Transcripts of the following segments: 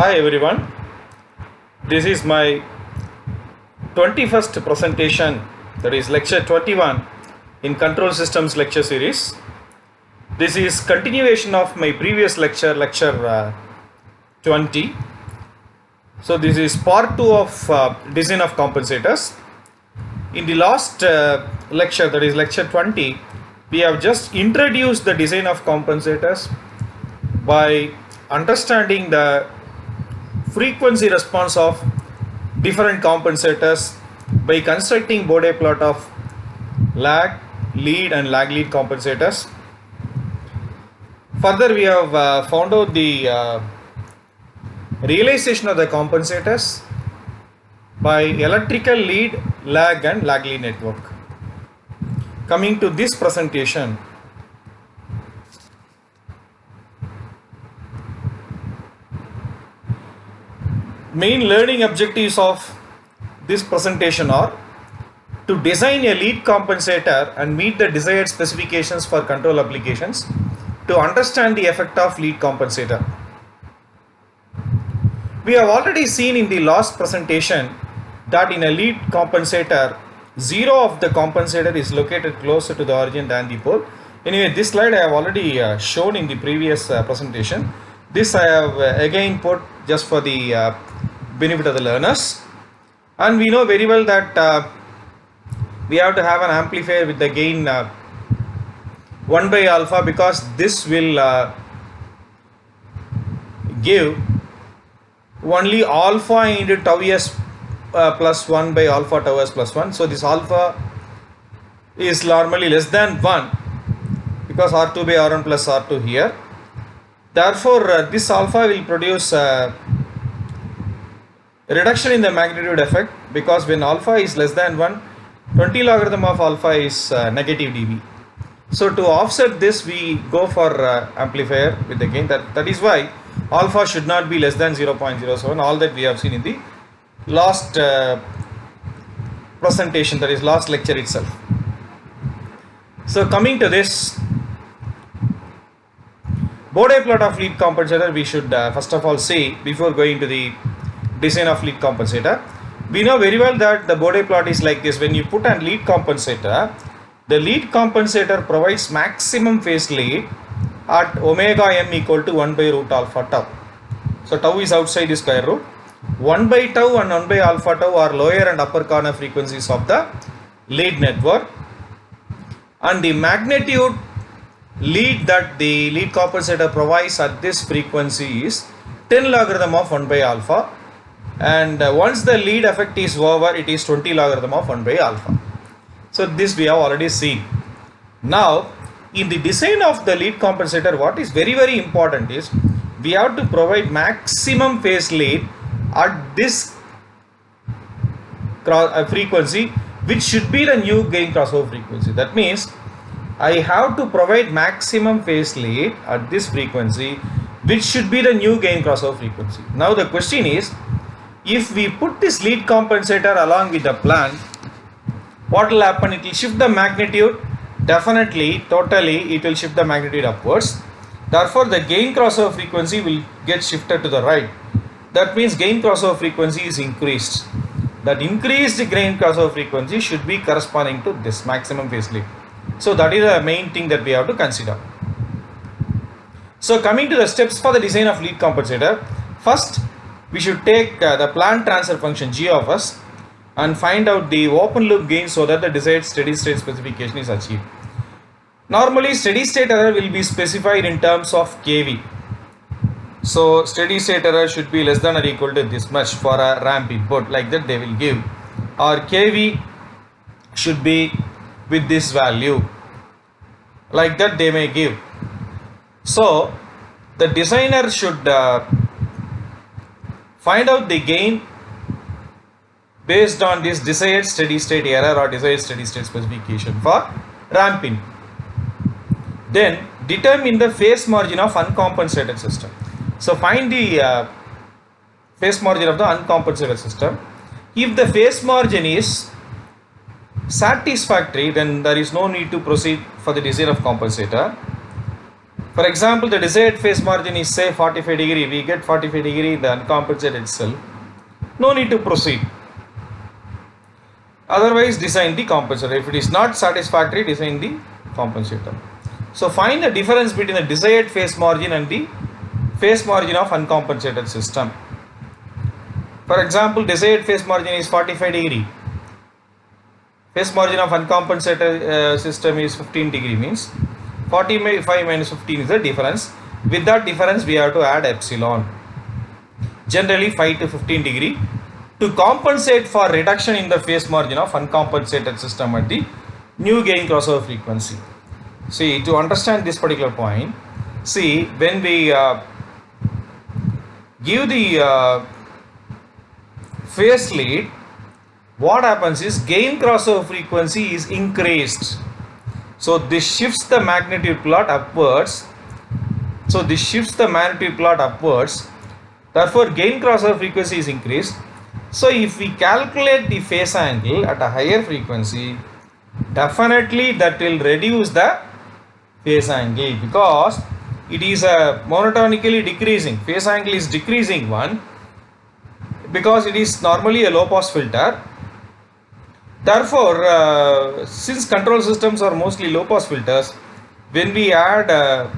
Hi everyone, this is my 21st presentation, that is lecture 21 in control systems lecture series. This is continuation of my previous lecture 20. So this is part 2 of design of compensators. In the last lecture, that is lecture 20, we have just introduced the design of compensators by understanding the frequency response of different compensators by constructing Bode plot of lag, lead and lag lead compensators. Further, we have found out the realization of the compensators by electrical lead, lag and lag lead network. Coming to this presentation, main learning objectives of this presentation are to design a lead compensator and meet the desired specifications for control applications, to understand the effect of lead compensator. We have already seen in the last presentation that in a lead compensator, zero of the compensator is located closer to the origin than the pole. Anyway, this slide I have already shown in the previous presentation. This I have again put just for the benefit of the learners. And we know very well that we have to have an amplifier with the gain 1 by alpha, because this will give only alpha into tau s plus 1 by alpha tau s plus 1. So this alpha is normally less than 1 because R2 by R1 plus R2 here. Therefore, this alpha will produce reduction in the magnitude effect, because when alpha is less than 1, 20 logarithm of alpha is negative dB. So to offset this, we go for amplifier with the gain. That is why alpha should not be less than 0.07. All that we have seen in the last presentation, that is last lecture itself. So coming to this Bode plot of lead compensator, we should first of all see, before going to the design of lead compensator, we know very well that the Bode plot is like this. When you put a lead compensator, the lead compensator provides maximum phase lead at omega m equal to 1 by root alpha tau. So tau is outside the square root. 1 by tau and 1 by alpha tau are lower and upper corner frequencies of the lead network, and the magnitude lead that the lead compensator provides at this frequency is 10 logarithm of 1 by alpha, and once the lead effect is over, it is 20 logarithm of 1 by alpha. So this we have already seen. Now in the design of the lead compensator, what is very important is we have to provide maximum phase lead at this frequency, which should be the new gain crossover frequency. That means I have to provide maximum phase lead at this frequency, which should be the new gain crossover frequency. Now the question is, if we put this lead compensator along with the plant, what will happen? It will shift the magnitude. Definitely, totally, it will shift the magnitude upwards. Therefore, the gain crossover frequency will get shifted to the right. That means gain crossover frequency is increased. That increased gain crossover frequency should be corresponding to this maximum phase lead. So that is the main thing that we have to consider. So coming to the steps for the design of lead compensator, first we should take the plant transfer function g of s and find out the open loop gain so that the desired steady state specification is achieved. Normally steady state error will be specified in terms of kV. So steady state error should be less than or equal to this much for a ramp input, like that they will give, or kV should be with this value, like that they may give. So the designer should find out the gain based on this desired steady state error or desired steady state specification for ramp in. Then determine the phase margin of uncompensated system. So find the phase margin of the uncompensated system. If the phase margin is satisfactory, then there is no need to proceed for the design of compensator. For example, the desired phase margin is say 45 degree. We get 45 degree in the uncompensated itself. No need to proceed. Otherwise, design the compensator. If it is not satisfactory, design the compensator. So find the difference between the desired phase margin and the phase margin of uncompensated system. For example, desired phase margin is 45 degree. Phase margin of uncompensated system is 15 degree, means 45 minus 15 is the difference. With that difference, we have to add epsilon. Generally 5 to 15 degree to compensate for reduction in the phase margin of uncompensated system at the new gain crossover frequency. See, to understand this particular point, see, when we give the phase lead, what happens is gain crossover frequency is increased. So this shifts the magnitude plot upwards. Therefore, gain crossover frequency is increased. So if we calculate the phase angle at a higher frequency, definitely that will reduce the phase angle, because it is a monotonically decreasing. Phase angle is decreasing one because it is normally a low pass filter. Therefore, since control systems are mostly low pass filters, when we add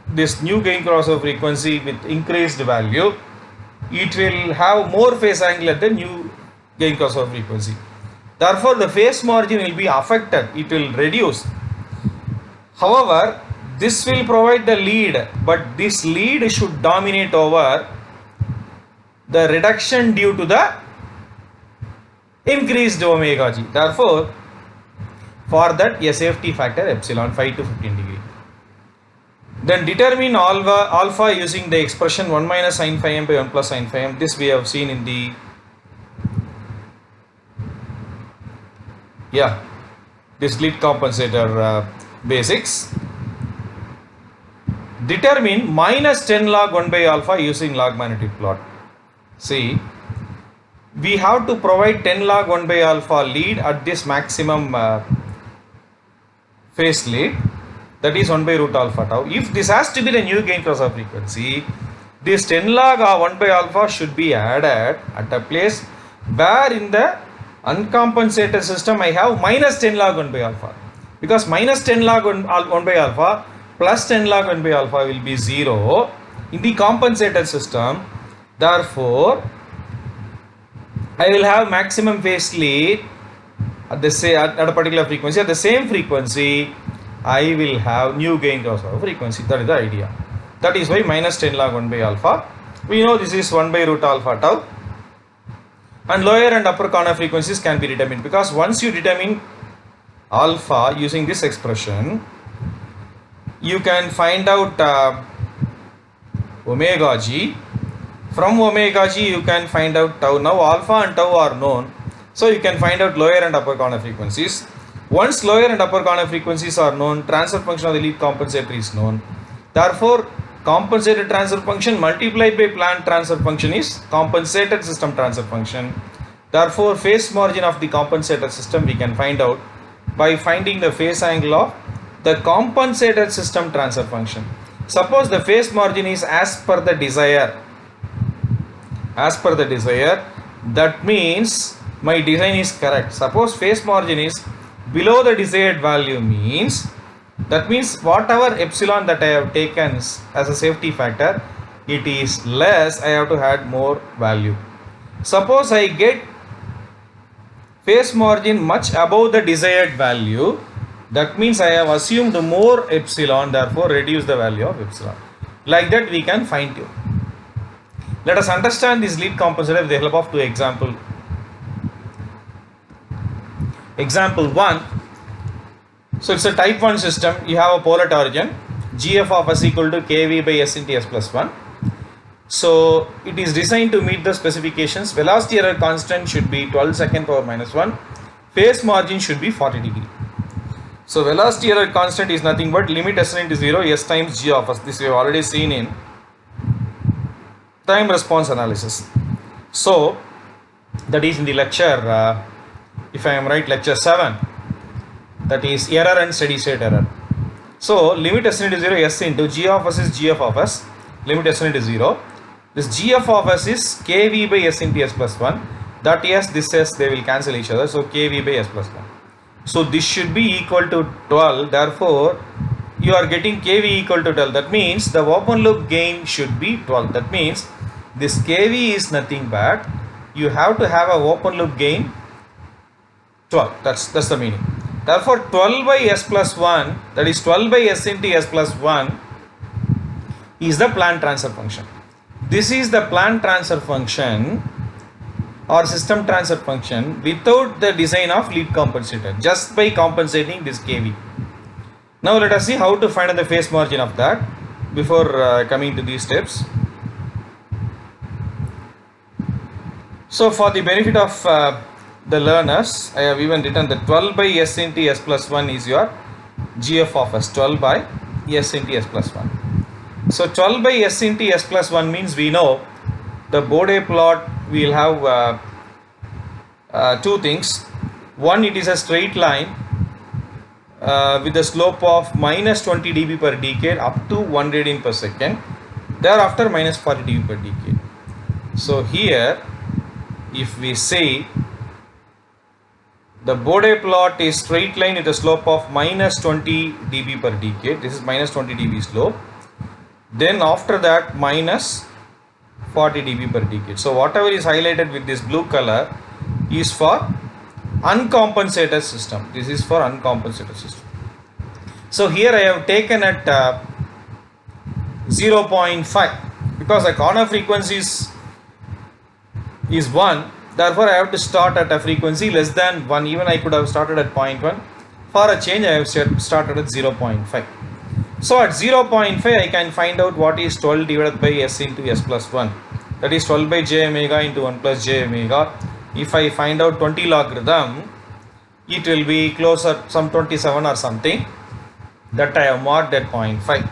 this new gain crossover frequency with increased value, it will have more phase angle at the new gain crossover frequency. Therefore, the phase margin will be affected, it will reduce. However, this will provide the lead, but this lead should dominate over the reduction due to the increased omega g. Therefore, for that a safety factor epsilon 5 to 15 degree. Then determine alpha using the expression 1 minus sin phi m by 1 plus sin phi m. This we have seen in the this lead compensator basics. Determine minus 10 log 1 by alpha using log magnitude plot. See, we have to provide 10 log 1 by alpha lead at this maximum phase lead, that is 1 by root alpha tau. If this has to be the new gain crossover frequency, this 10 log 1 by alpha should be added at a place where in the uncompensated system I have minus 10 log 1 by alpha, because minus 10 log 1 by alpha plus 10 log 1 by alpha will be 0 in the compensated system. Therefore, I will have maximum phase lead at a particular frequency. At the same frequency, I will have new gain crossover frequency. That is the idea. That is why minus 10 log 1 by alpha. We know this is 1 by root alpha tau. And lower and upper corner frequencies can be determined, because once you determine alpha using this expression, you can find out omega g. From omega g you can find out tau. Now alpha and tau are known, so you can find out lower and upper corner frequencies. Once lower and upper corner frequencies are known, transfer function of the lead compensator is known. Therefore, compensated transfer function multiplied by planned transfer function is compensated system transfer function. Therefore, phase margin of the compensated system we can find out by finding the phase angle of the compensated system transfer function. Suppose the phase margin is as per the desire. That means my design is correct. Suppose phase margin is below the desired value, means that means whatever epsilon that I have taken as a safety factor, it is less, I have to add more value. Suppose I get phase margin much above the desired value, that means I have assumed more epsilon, therefore reduce the value of epsilon. Like that we can fine tune. Let us understand this lead compensator with the help of two examples. Example 1. So it's a type 1 system. You have a pole at origin. GF of S equal to KV by S into S plus 1. So it is designed to meet the specifications. Velocity error constant should be 12 second power minus 1. Phase margin should be 40 degree. So velocity error constant is nothing but limit S into 0 S times G of S. This we have already seen in time response analysis. So that is in the lecture, if I am right, lecture 7. That is error and steady state error. So limit s into 0, s into g of s is g of s, limit s into 0. This g of s is kv by s into s plus 1. That s, this s, they will cancel each other. So kv by s plus 1. So this should be equal to 12. Therefore, you are getting kv equal to 12. That means the open loop gain should be 12. That means this kv is nothing but you have to have a open loop gain 12. That's the meaning. Therefore, 12 by s plus 1, that is 12 by s into s plus 1 is the plant transfer function. This is the plant transfer function or system transfer function without the design of lead compensator, just by compensating this kV. Now let us see how to find the phase margin of that before coming to these steps. So for the benefit of the learners, I have even written that 12 by s into s plus 1 is your GF of s, 12 by s into s plus 1. So 12 by s into s plus 1 means we know the Bode plot will have two things. One, it is a straight line with the slope of minus 20 dB per decade up to 1 radian per second. Thereafter minus 40 dB per decade. So here, if we say the Bode plot is straight line with a slope of minus 20 dB per decade. This is minus 20 dB slope. Then after that minus 40 dB per decade. So whatever is highlighted with this blue color is for uncompensated system. This is for uncompensated system. So here I have taken at 0.5 because the corner frequency is 1. Therefore, I have to start at a frequency less than 1. Even I could have started at 0.1. For a change, I have started at 0.5. So at 0.5, I can find out what is 12 divided by s into s plus 1. That is 12 by j omega into 1 plus j omega. If I find out 20 logarithm, it will be closer, some 27 or something. That I have marked at 0.5.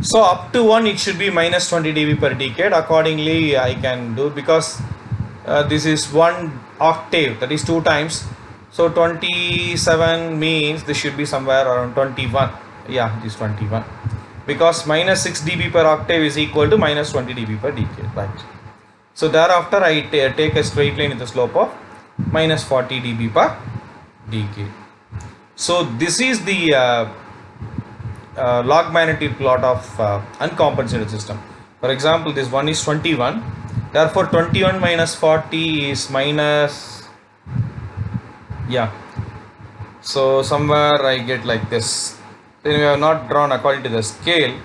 So up to 1, it should be minus 20 dB per decade. Accordingly, I can do, because this is 1 octave, that is 2 times. So 27 means this should be somewhere around 21. Yeah, it is 21. Because minus 6 dB per octave is equal to minus 20 dB per decade. Right. So thereafter, I take a straight line with a slope of minus 40 dB per decade. So this is the log magnitude plot of uncompensated system. For example, this one is 21. Therefore, 21 minus 40 is minus, yeah. So somewhere I get like this. Then we have not drawn according to the scale.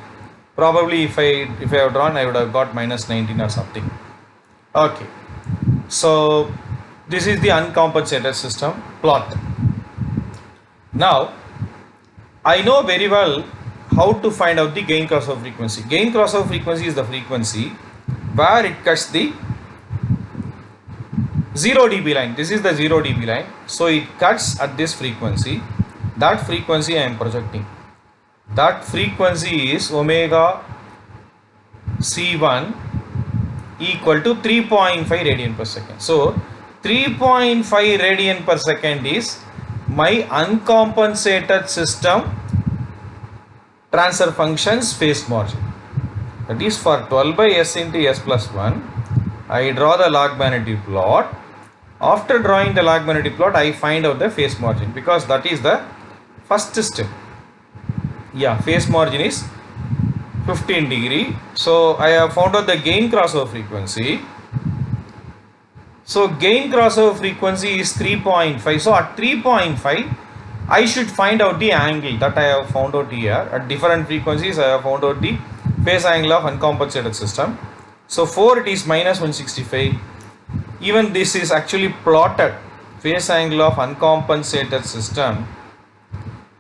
Probably if I have drawn, I would have got minus 19 or something. Okay. So this is the uncompensated system plot. Now, I know very well how to find out the gain crossover frequency. Gain crossover frequency is the frequency where it cuts the 0 dB line. This is the 0 dB line. So it cuts at this frequency. That frequency I am projecting. That frequency is omega C1 equal to 3.5 radian per second. So 3.5 radian per second is my uncompensated system transfer function's phase margin. That is for 12 by s into s plus 1. I draw the log magnitude plot. After drawing the log magnitude plot, I find out the phase margin, because that is the first step. Yeah, phase margin is 15 degree. So I have found out the gain crossover frequency. So gain crossover frequency is 3.5. So at 3.5, I should find out the angle that I have found out here. At different frequencies, I have found out the phase angle of uncompensated system. So 4, it is minus 165. Even this is actually plotted, phase angle of uncompensated system.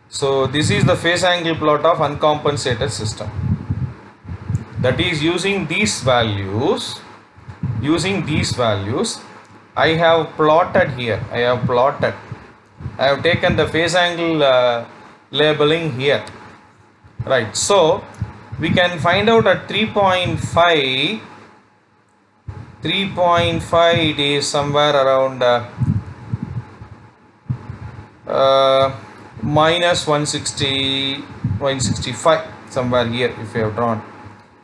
So this is the phase angle plot of uncompensated system. That is using these values. I have plotted here. I have taken the phase angle labeling here. Right. So we can find out at 3.5. 3.5, it is somewhere around minus 160, 165 somewhere here if you have drawn.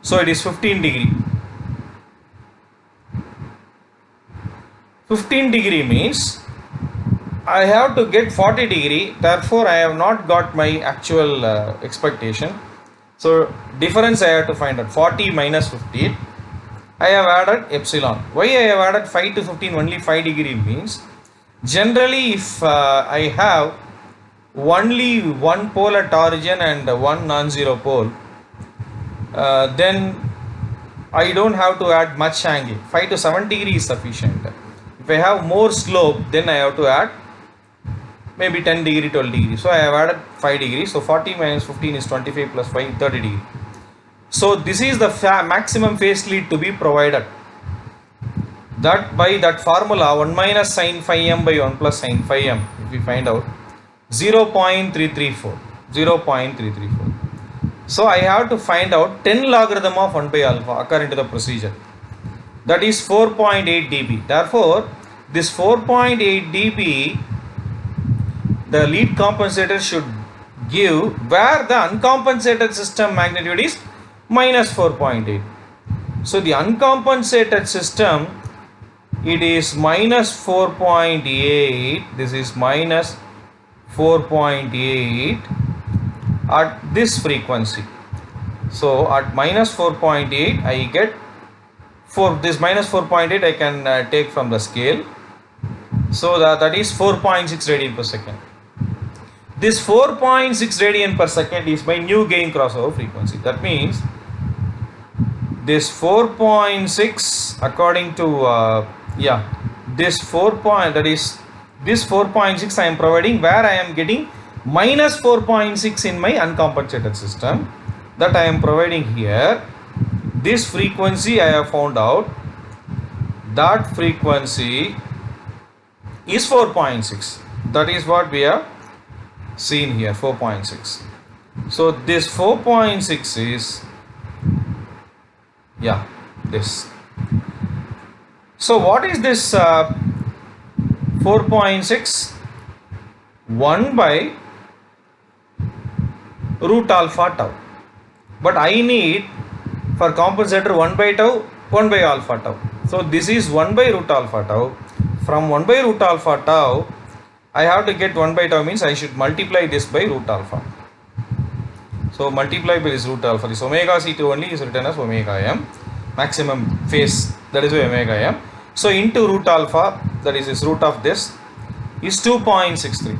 So it is 15 degree. 15 degree means I have to get 40 degree, therefore I have not got my actual expectation. So difference I have to find out. 40 minus 15, I have added epsilon. Why I have added 5 to 15 only 5 degree means, generally if I have only one pole at origin and one non-zero pole, then I don't have to add much angle. 5 to 7 degree is sufficient. If I have more slope, then I have to add maybe 10 degree, 12 degree. So I have added 5 degrees. So 40 minus 15 is 25 plus 5, 30 degree. So this is the maximum phase lead to be provided. That by that formula 1 minus sin phi m by 1 plus sin phi m, if we find out 0.334. 0.334. So I have to find out 10 logarithm of 1 by alpha according to the procedure. That is 4.8 dB. Therefore, this 4.8 dB the lead compensator should give, where the uncompensated system magnitude is minus 4.8. So the uncompensated system, it is minus 4.8. This is minus 4.8 at this frequency. So at minus 4.8 I get this minus 4.8 I can take from the scale. So that is 4.6 radian per second. This 4.6 radian per second is my new gain crossover frequency. That means this 4.6 according to this 4.6 I am providing, where I am getting minus 4.6 in my uncompensated system, that I am providing here. This frequency I have found out, that frequency is 4.6. That is what we have seen here, 4.6. So this 4.6 is this. So what is this 4.6? 1 by root alpha tau. But I need for compensator 1 by tau, 1 by alpha tau. So this is 1 by root alpha tau. From 1 by root alpha tau, I have to get 1 by tau means I should multiply this by root alpha. So multiply by this root alpha. This omega C2 only is written as omega m, maximum phase, that is why omega m. So into root alpha, that is this root of this, is 2.63.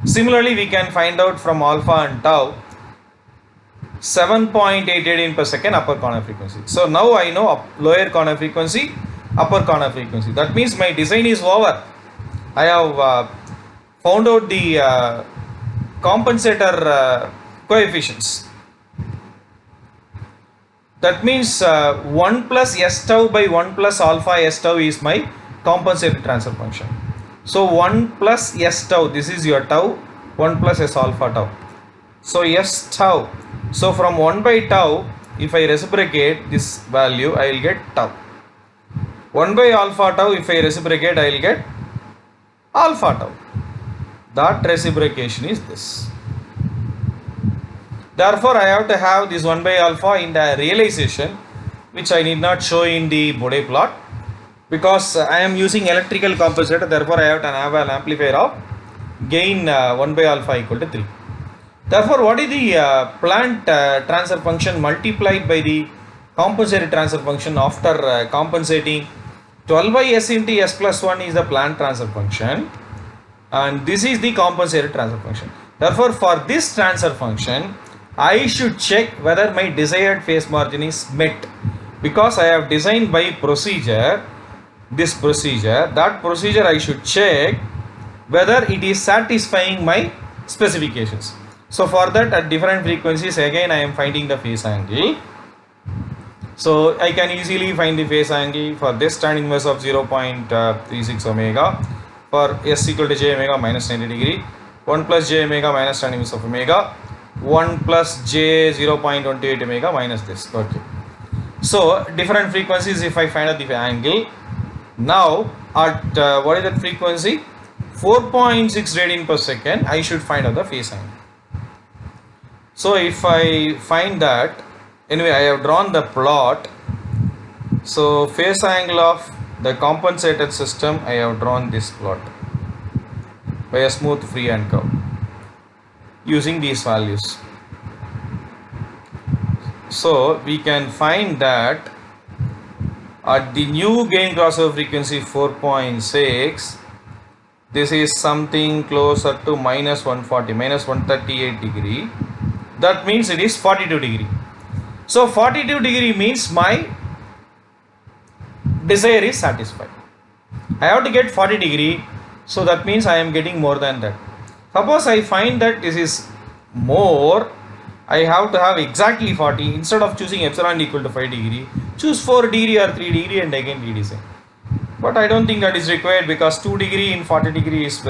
Similarly, we can find out from alpha and tau 7.8 radian per second upper corner frequency. So now I know lower corner frequency, upper corner frequency. That means my design is over. I have found out the compensator coefficients. That means 1 plus s tau by 1 plus alpha s tau is my compensator transfer function. So 1 plus s tau, this is your tau, 1 plus s alpha tau. So s tau. So from 1 by tau, if I reciprocate this value, I will get tau. 1 by alpha tau, if I reciprocate, I will get alpha tau. That reciprocation is this. Therefore, I have to have this 1 by alpha in the realization, which I need not show in the Bode plot, because I am using electrical compensator. Therefore, I have to have an amplifier of gain 1 by alpha equal to 3. Therefore, what is the plant transfer function multiplied by the compensated transfer function after compensating? 12 by s into s plus 1 is the plant transfer function, and this is the compensated transfer function. Therefore, for this transfer function, I should check whether my desired phase margin is met, because I have designed by procedure, this procedure, that procedure I should check whether it is satisfying my specifications. So for that, at different frequencies, again I am finding the phase angle. So I can easily find the phase angle for this tan inverse of 0.36 omega, for s equal to j omega minus 90 degree, 1 plus j omega minus tan inverse of omega, 1 plus j 0.28 omega minus this. Okay. So different frequencies, if I find out the angle, now at what is that frequency? 4.6 radian per second, I should find out the phase angle. So if I find that, anyway, I have drawn the plot. So phase angle of the compensated system, I have drawn this plot by a smooth freehand curve using these values. So we can find that at the new gain crossover frequency 4.6, this is something closer to minus 140, minus 138 degree. That means it is 42 degree. So 42 degree means my desire is satisfied. I have to get 40 degree, so that means I am getting more than that. Suppose I find that this is more, I have to have exactly 40. Instead of choosing epsilon equal to 5 degree, choose 4 degree or 3 degree and again redesign. But I don't think that is required, because 2 degree in 40 degree is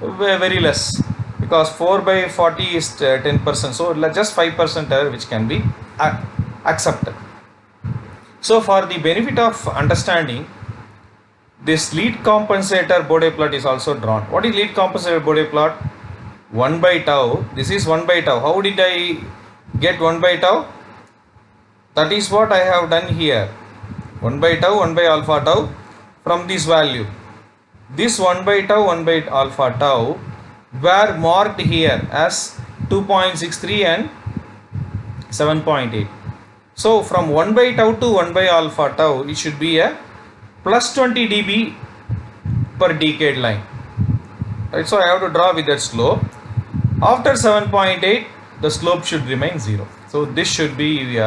very less, because 4 by 40 is 10%, so just 5% error which can be accepted. So for the benefit of understanding, this lead compensator Bode plot is also drawn. What is lead compensator Bode plot? 1 by tau. This is 1 by tau. How did I get 1 by tau? That is what I have done here. 1 by tau, 1 by alpha tau from this value. This 1 by tau, 1 by alpha tau were marked here as 2.63 and 7.8. So from 1 by tau to 1 by alpha tau, it should be a plus 20 dB per decade line. Right, so I have to draw with that slope. After 7.8, the slope should remain 0. So this should be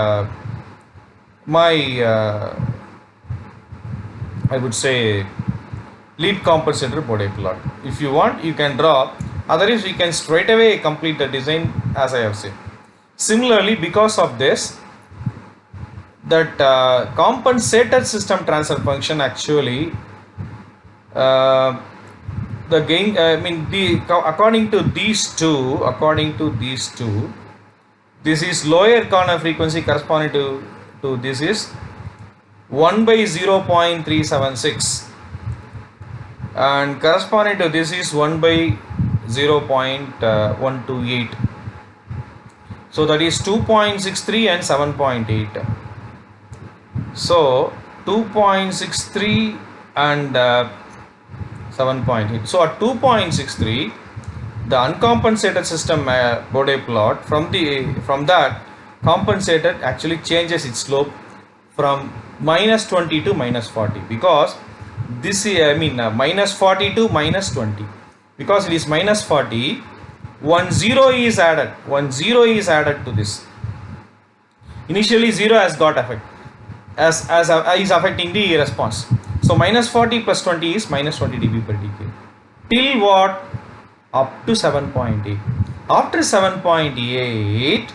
my I would say lead compensator Bode plot. If you want, you can draw. Otherwise, we can straight away complete the design as I have said. Similarly, because of this, that compensated system transfer function actually the gain, according to these two, this is lower corner frequency corresponding to this is 1 by 0.376 and corresponding to this is 1 by 0.128. So that is 2.63 and 7.8. So 2.63 and 7.8. So at 2.63, the uncompensated system Bode plot, from that compensated actually changes its slope from minus 20 to minus 40, because this is minus 40 to minus 20, because it is minus 40. 1 0 is added to this. Initially 0 has got effect as is affecting the response. So minus 40 plus 20 is minus 20 dB per decade. Till what? Up to 7.8. After 7.8,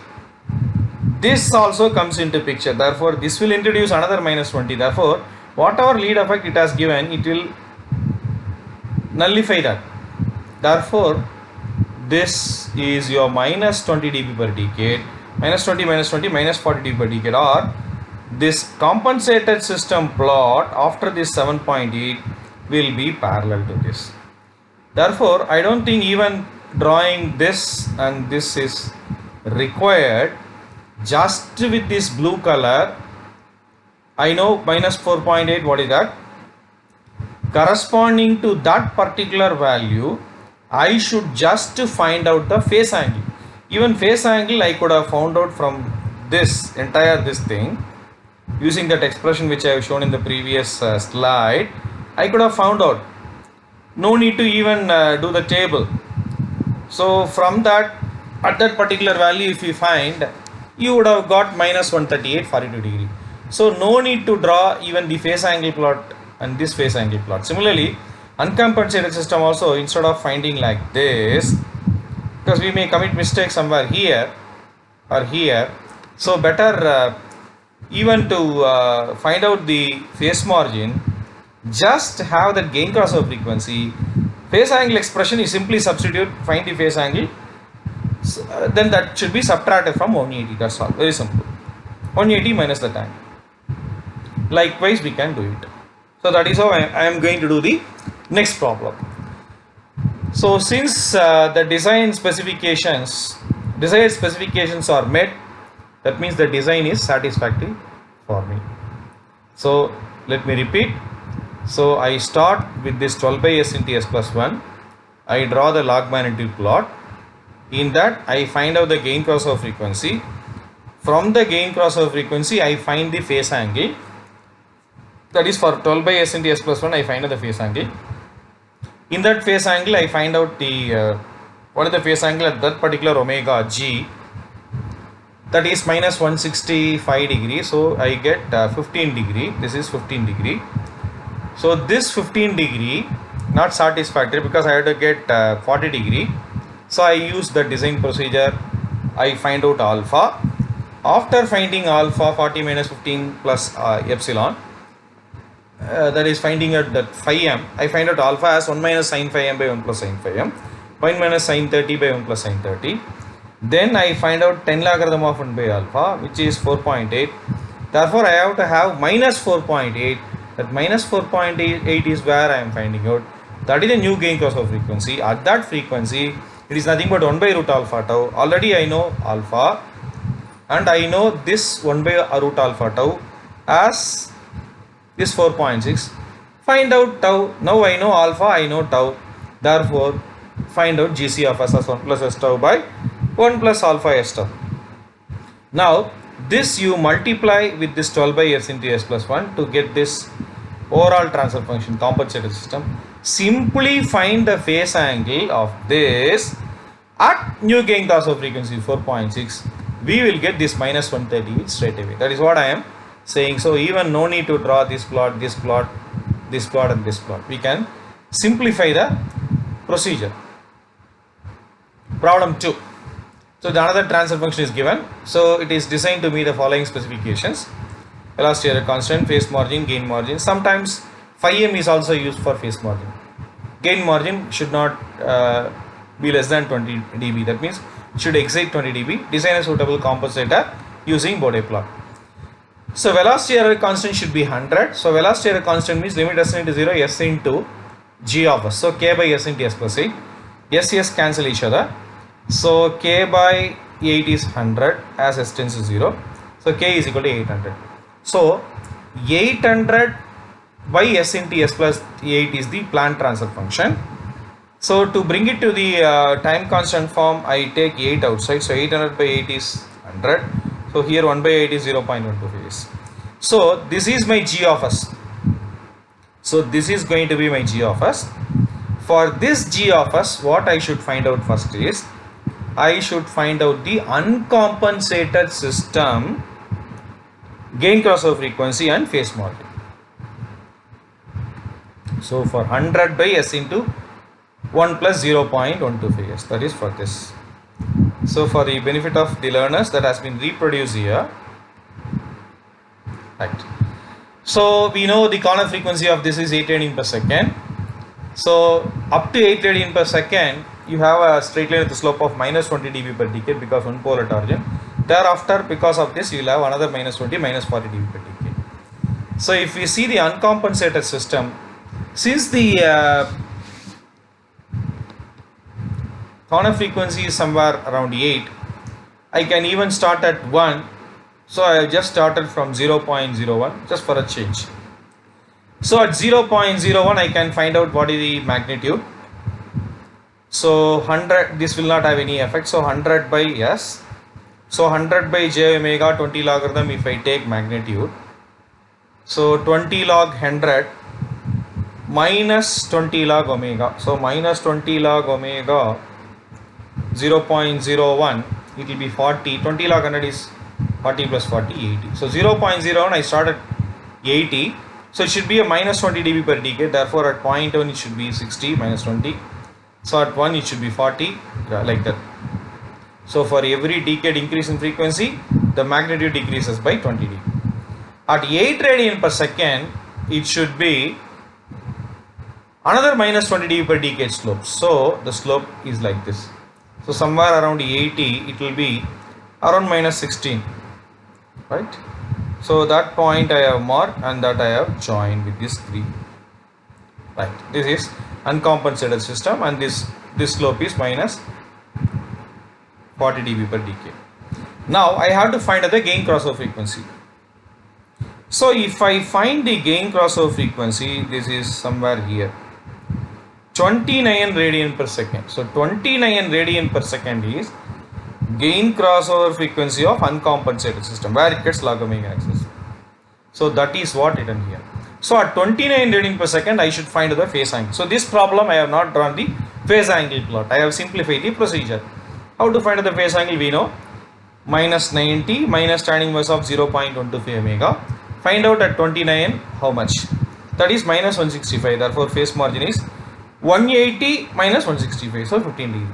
this also comes into picture. Therefore, this will introduce another minus 20. Therefore, whatever lead effect it has given, it will nullify that. Therefore, this is your minus 20 dB per decade, minus 20, minus 20, minus 40 dB per decade, or this compensated system plot after this 7.8 will be parallel to this. Therefore, I don't think even drawing this and this is required. Just with this blue color, I know minus 4.8, what is that? Corresponding to that particular value, I should just find out the phase angle. Even phase angle I could have found out from this entire thing using that expression which I have shown in the previous slide. I could have found out. No need to even do the table. So from that, at that particular value, if you find, you would have got minus 138, 42 degree. So no need to draw even the phase angle plot and this phase angle plot. Similarly, uncompensated system also, instead of finding like this, because we may commit mistake somewhere here or here, so better even to find out the phase margin, just have that gain crossover frequency. Phase angle expression is simply substitute, find the phase angle, then that should be subtracted from 180. That's all, very simple. 180 minus the time. Likewise, we can do it. So that is how I am going to do the next problem. So since the desired specifications are met, that means the design is satisfactory for me. So let me repeat. So I start with this 12 by s into s plus 1. I draw the log magnitude plot. In that I find out the gain crossover frequency. From the gain crossover frequency I find the phase angle. That is for 12 by s into s plus 1 I find out the phase angle. In that phase angle I find out the what is the phase angle at that particular omega g, that is minus 165 degree. So I get 15 degree. This is 15 degree. So this 15 degree not satisfactory because I have to get 40 degree. So I use the design procedure. I find out alpha. After finding alpha, 40 minus 15 plus epsilon, that is finding out that phi m, I find out alpha as 1 minus sin phi m by 1 plus sin phi m, 1 minus sin 30 by 1 plus sin 30. Then I find out 10 logarithm of 1 by alpha, which is 4.8. Therefore I have to have minus 4.8. That minus 4.8 is where I am finding out. That is the new gain crossover frequency. At that frequency, it is nothing but 1 by root alpha tau. Already I know alpha, and I know this 1 by root alpha tau as this 4.6. Find out tau. Now I know alpha, I know tau. Therefore, find out GC of s as 1 plus s tau by 1 plus alpha s tau. Now, this you multiply with this 12 by s into s plus 1 to get this overall transfer function compensated system. Simply find the phase angle of this at new gain crossover frequency 4.6. We will get this minus 138 straight away. That is what I am saying. So even no need to draw this plot, this plot, this plot and this plot. We can simplify the procedure. Problem 2. So the another transfer function is given. So it is designed to meet the following specifications: velocity error constant, phase margin, gain margin. Sometimes phi m is also used for phase margin. Gain margin should not be less than 20 dB. That means it should exceed 20 dB. Design a suitable compensator using Bode plot. So velocity error constant should be 100. So velocity error constant means limit s into 0, s into g of s. So k by s into s plus 8. S cancel each other. So k by 8 is 100 as s tends to 0. So k is equal to 800. So 800 by s into s plus 8 is the planned transfer function. So to bring it to the time constant form, I take 8 outside. So 800 by 8 is 100. So here 1 by 8 is 0.125. So this is my g of s. So this is going to be my g of s. For this g of s, what I should find out first is, I should find out the uncompensated system gain crossover frequency and phase margin. So for 100 by s into 1 plus 0.125s, that is for this. So for the benefit of the learners, that has been reproduced here. Right. So we know the corner frequency of this is 8 radian per second. So up to 8 radian per second, you have a straight line with a slope of minus 20 dB per decade because one pole at origin. Thereafter, because of this, you will have another minus 20, minus 40 dB per decade. So if we see the uncompensated system, since the corner frequency is somewhere around 8, I can even start at 1. So I have just started from 0.01 just for a change. So at 0.01 I can find out what is the magnitude. So 100, this will not have any effect. So 100 by s. So 100 by j omega 20 logarithm if I take magnitude. So 20 log 100 minus 20 log omega. So minus 20 log omega 0.01, it will be 40. 20 log 100 is 40 plus 40, 80. So 0.01 I start at 80. So it should be a minus 20 dB per decade. Therefore at 0.1 it should be 60 minus 20. So at 1 it should be 40, like that. So for every decade increase in frequency, the magnitude decreases by 20 dB. At 8 radian per second, it should be another minus 20 dB per decade slope. So the slope is like this. So somewhere around 80, it will be around minus 16, right? So that point I have marked and that I have joined with this 3. Right, this is uncompensated system, and this slope is minus 40 dB per decay. Now I have to find the gain crossover frequency. So if I find the gain crossover frequency, this is somewhere here, 29 radian per second. So 29 radian per second is gain crossover frequency of uncompensated system, where it gets log omega axis. So that is what written here. So at 29 radian per second, I should find the phase angle. So this problem I have not drawn the phase angle plot. I have simplified the procedure. How to find the phase angle? We know minus 90 minus tan inverse of 0.125 omega. Find out at 29 how much. That is minus 165. Therefore phase margin is 180 minus 165. So 15 degree.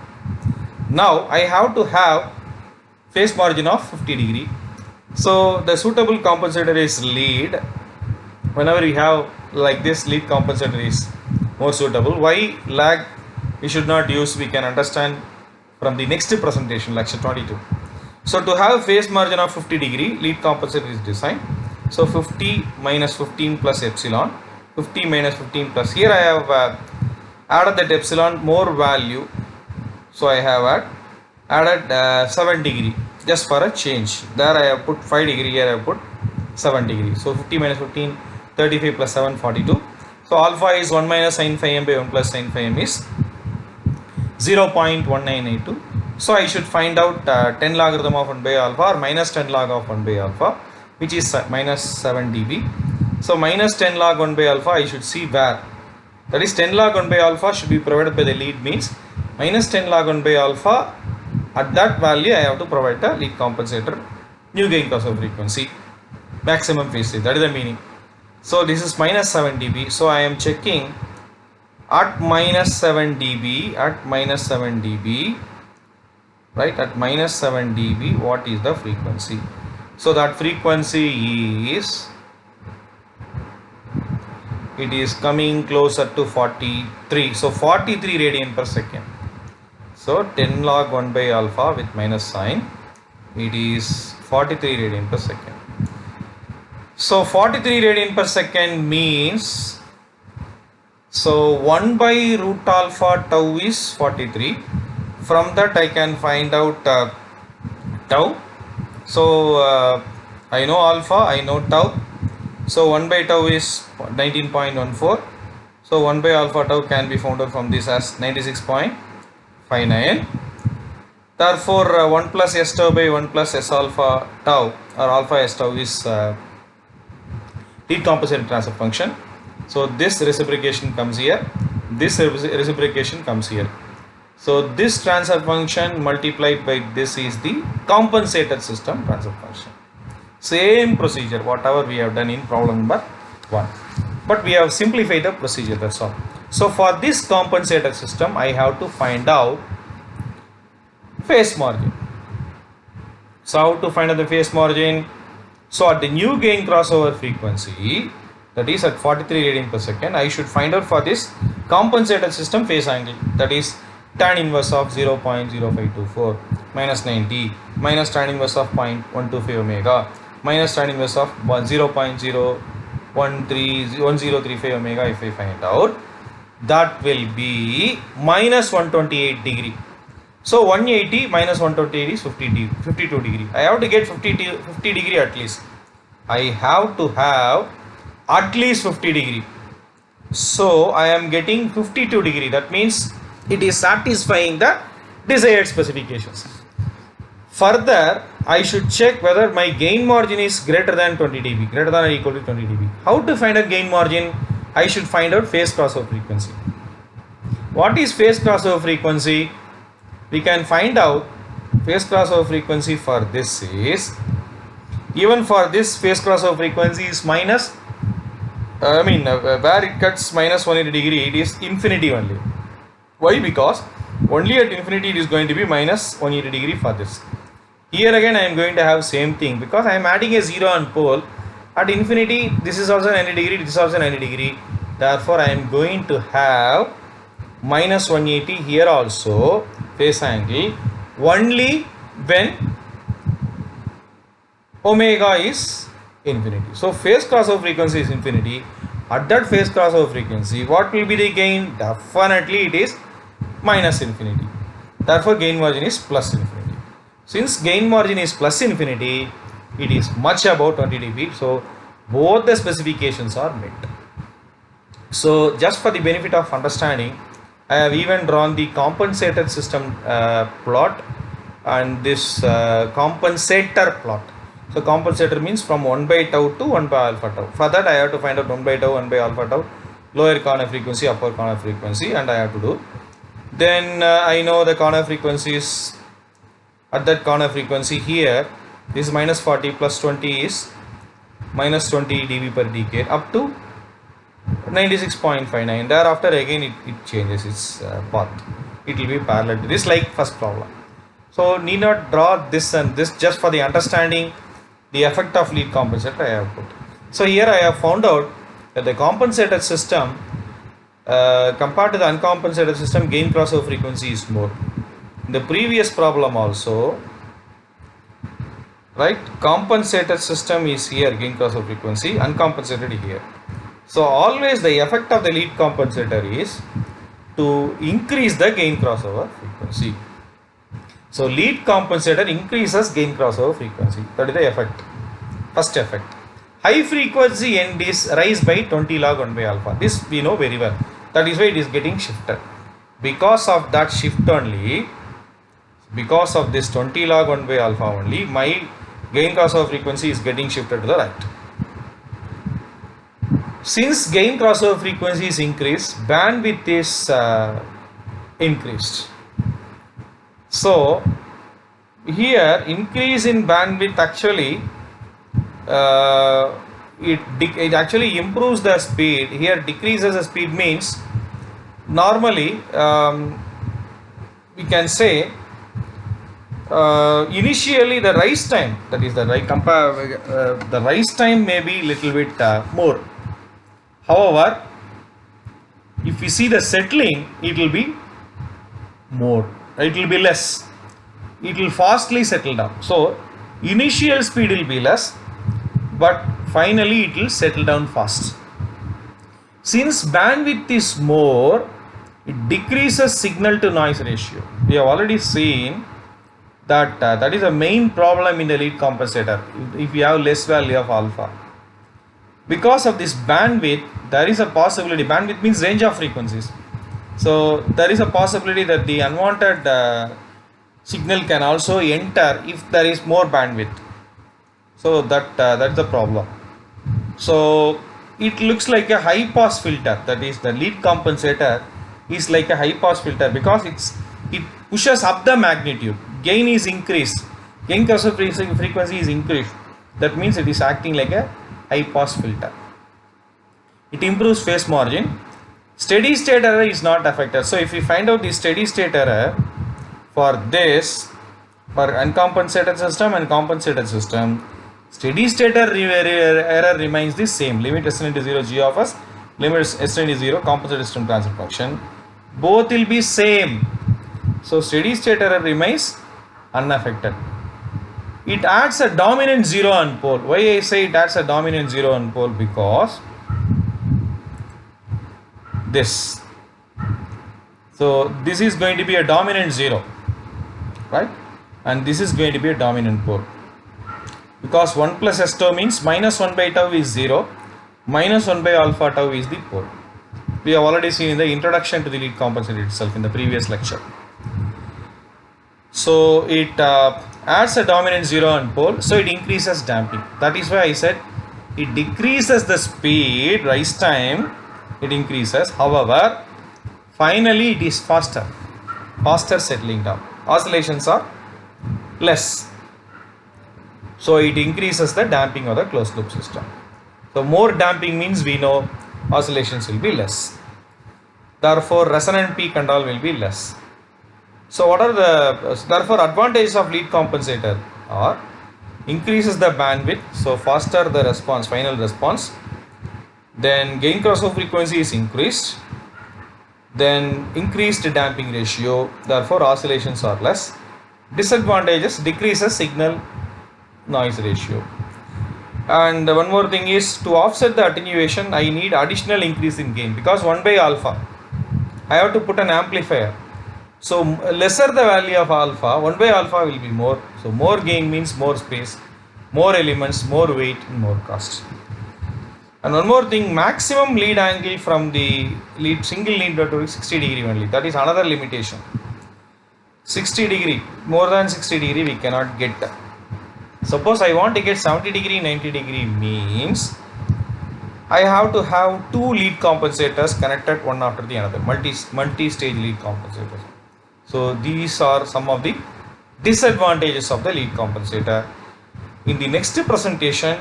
Now I have to have phase margin of 50 degree. So the suitable compensator is lead. Whenever you have like this, lead compensator is more suitable. Why lag we should not use, we can understand from the next presentation, lecture 22. So to have phase margin of 50 degree, lead compensator is designed. So 50 minus 15 plus epsilon, 50 minus 15 plus, here I have added that epsilon more value. So I have added 7 degree just for a change. There I have put 5 degree, here I have put 7 degree. So 50 minus 15, 35 plus 7, 42. So alpha is 1 minus sin phi m by 1 plus sin phi m is 0.1982. So I should find out 10 logarithm of 1 by alpha or minus 10 log of 1 by alpha, which is minus 7 dB. So minus 10 log 1 by alpha, I should see where. That is 10 log 1 by alpha should be provided by the lead, means minus 10 log 1 by alpha, at that value I have to provide the lead compensator new gain crossover frequency maximum phase shift. That is the meaning. So this is minus 7 dB. So I am checking at minus 7 dB, at minus 7 dB, right, at minus 7 dB, what is the frequency? So that frequency is, it is coming closer to 43. So 43 radian per second. So 10 log 1 by alpha with minus sign, it is 43 radian per second. So 43 radian per second means, so 1 by root alpha tau is 43. From that I can find out tau. So I know alpha, I know tau. So 1 by tau is 19.14. So 1 by alpha tau can be found out from this as 96.59. Therefore 1 plus s tau by 1 plus s alpha tau or alpha s tau is lead compensated transfer function. So this reciprocation comes here, this reciprocation comes here. So this transfer function multiplied by this is the compensated system transfer function. Same procedure whatever we have done in problem number 1, but we have simplified the procedure, that's all. So for this compensated system I have to find out phase margin. So how to find out the phase margin? So at the new gain crossover frequency, that is at 43 radian per second, I should find out for this compensated system phase angle, that is tan inverse of 0.0524 minus 90 minus tan inverse of 0.125 omega minus tan inverse of 0.01035 omega. If I find out, that will be minus 128 degree. So 180 minus 128 is 52 degree. I have to get 50 degree at least. I have to have at least 50 degree. So I am getting 52 degree. That means it is satisfying the desired specifications. Further, I should check whether my gain margin is greater than 20 dB, greater than or equal to 20 dB. How to find a gain margin? I should find out phase crossover frequency. What is phase crossover frequency? We can find out phase crossover frequency for this is, even for this phase crossover frequency is minus, where it cuts minus 180 degree, it is infinity only. Why? Because only at infinity it is going to be minus 180 degree for this. Here again I am going to have same thing, because I am adding a 0 on pole. At infinity this is also 90 degree, this is also 90 degree. Therefore I am going to have minus 180 here also phase angle only when omega is infinity. So phase crossover frequency is infinity. At that phase crossover frequency, what will be the gain? Definitely it is minus infinity. Therefore, gain margin is plus infinity. Since gain margin is plus infinity, it is much above 20 dB. So, both the specifications are met. So, just for the benefit of understanding, I have even drawn the compensated system plot and this compensator plot. So, compensator means from 1 by tau to 1 by alpha tau. For that, I have to find out 1 by tau, 1 by alpha tau, lower corner frequency, upper corner frequency, and I have to do. Then I know the corner frequencies. At that corner frequency here, this minus 40 plus 20 is minus 20 dB per decade up to 96.59. Thereafter again it changes its path. It will be parallel to this, like first problem. So need not draw this and this, just for the understanding the effect of lead compensator I have put. So here I have found out that the compensated system compared to the uncompensated system, gain crossover frequency is more. In the previous problem also, right, compensated system is here, gain crossover frequency, uncompensated here. So always the effect of the lead compensator is to increase the gain crossover frequency. So lead compensator increases gain crossover frequency. That is the effect. First effect. High frequency end is rise by 20 log 1 by alpha. This we know very well. That is why it is getting shifted. Because of that shift only, because of this 20 log 1 by alpha only, my gain crossover frequency is getting shifted to the right. Since gain crossover frequency is increased, bandwidth is increased. So here increase in bandwidth actually it actually improves the speed. Here decreases the speed means normally we can say initially the rise time, that is the the rise time may be little bit more. However, if we see the settling, it will be more. It will be less. It will fastly settle down. So initial speed will be less, but finally it will settle down fast. Since bandwidth is more, it decreases signal to noise ratio. We have already seen that that is a main problem in the lead compensator if you have less value of alpha. Because of this bandwidth, there is a possibility. Bandwidth means range of frequencies. So there is a possibility that the unwanted signal can also enter if there is more bandwidth. So that's the problem. So it looks like a high pass filter. That is, the lead compensator is like a high pass filter because it pushes up the magnitude. Gain is increased. Gain crossover frequency is increased. That means it is acting like a high pass filter. It improves phase margin. Steady state error is not affected. So if we find out the steady state error for this, for uncompensated system and compensated system, steady state error remains the same. Limit S into 0 G of S, limit S into 0 compensated system transfer function. Both will be same. So steady state error remains unaffected. It adds a dominant 0 on pole. Why I say it adds a dominant 0 on pole? Because this. So this is going to be a dominant 0, right? And this is going to be a dominant pole. Because 1 plus S tau means minus 1 by tau is 0, minus 1 by alpha tau is the pole. We have already seen in the introduction to the lead compensator itself in the previous lecture. So it adds a dominant 0 on pole, so it increases damping. That is why I said it decreases the speed, rise time, it increases. However, finally it is faster settling down. Oscillations are less. So it increases the damping of the closed loop system. So more damping means we know oscillations will be less. Therefore, resonant peak and all will be less. So what are the, therefore advantages of lead compensator are increases the bandwidth, so faster the response, final response. Then gain crossover frequency is increased. Then increased damping ratio, therefore oscillations are less. Disadvantages, decreases signal noise ratio. And one more thing is, to offset the attenuation I need additional increase in gain, because 1 by alpha I have to put an amplifier. So lesser the value of alpha, 1 by alpha will be more. So more gain means more space, more elements, more weight, and more cost. And one more thing, maximum lead angle from the single lead network is 60 degree only. That is another limitation. 60 degree, more than 60 degree we cannot get. Suppose I want to get 70 degree, 90 degree means I have to have two lead compensators connected one after the another, multi-stage lead compensators. So these are some of the disadvantages of the lead compensator. In the next presentation,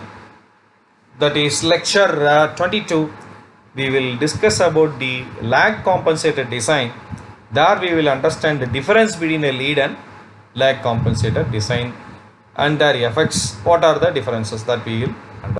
that is lecture 22, we will discuss about the lag compensator design. There we will understand the difference between a lead and lag compensator design and their effects. What are the differences that we will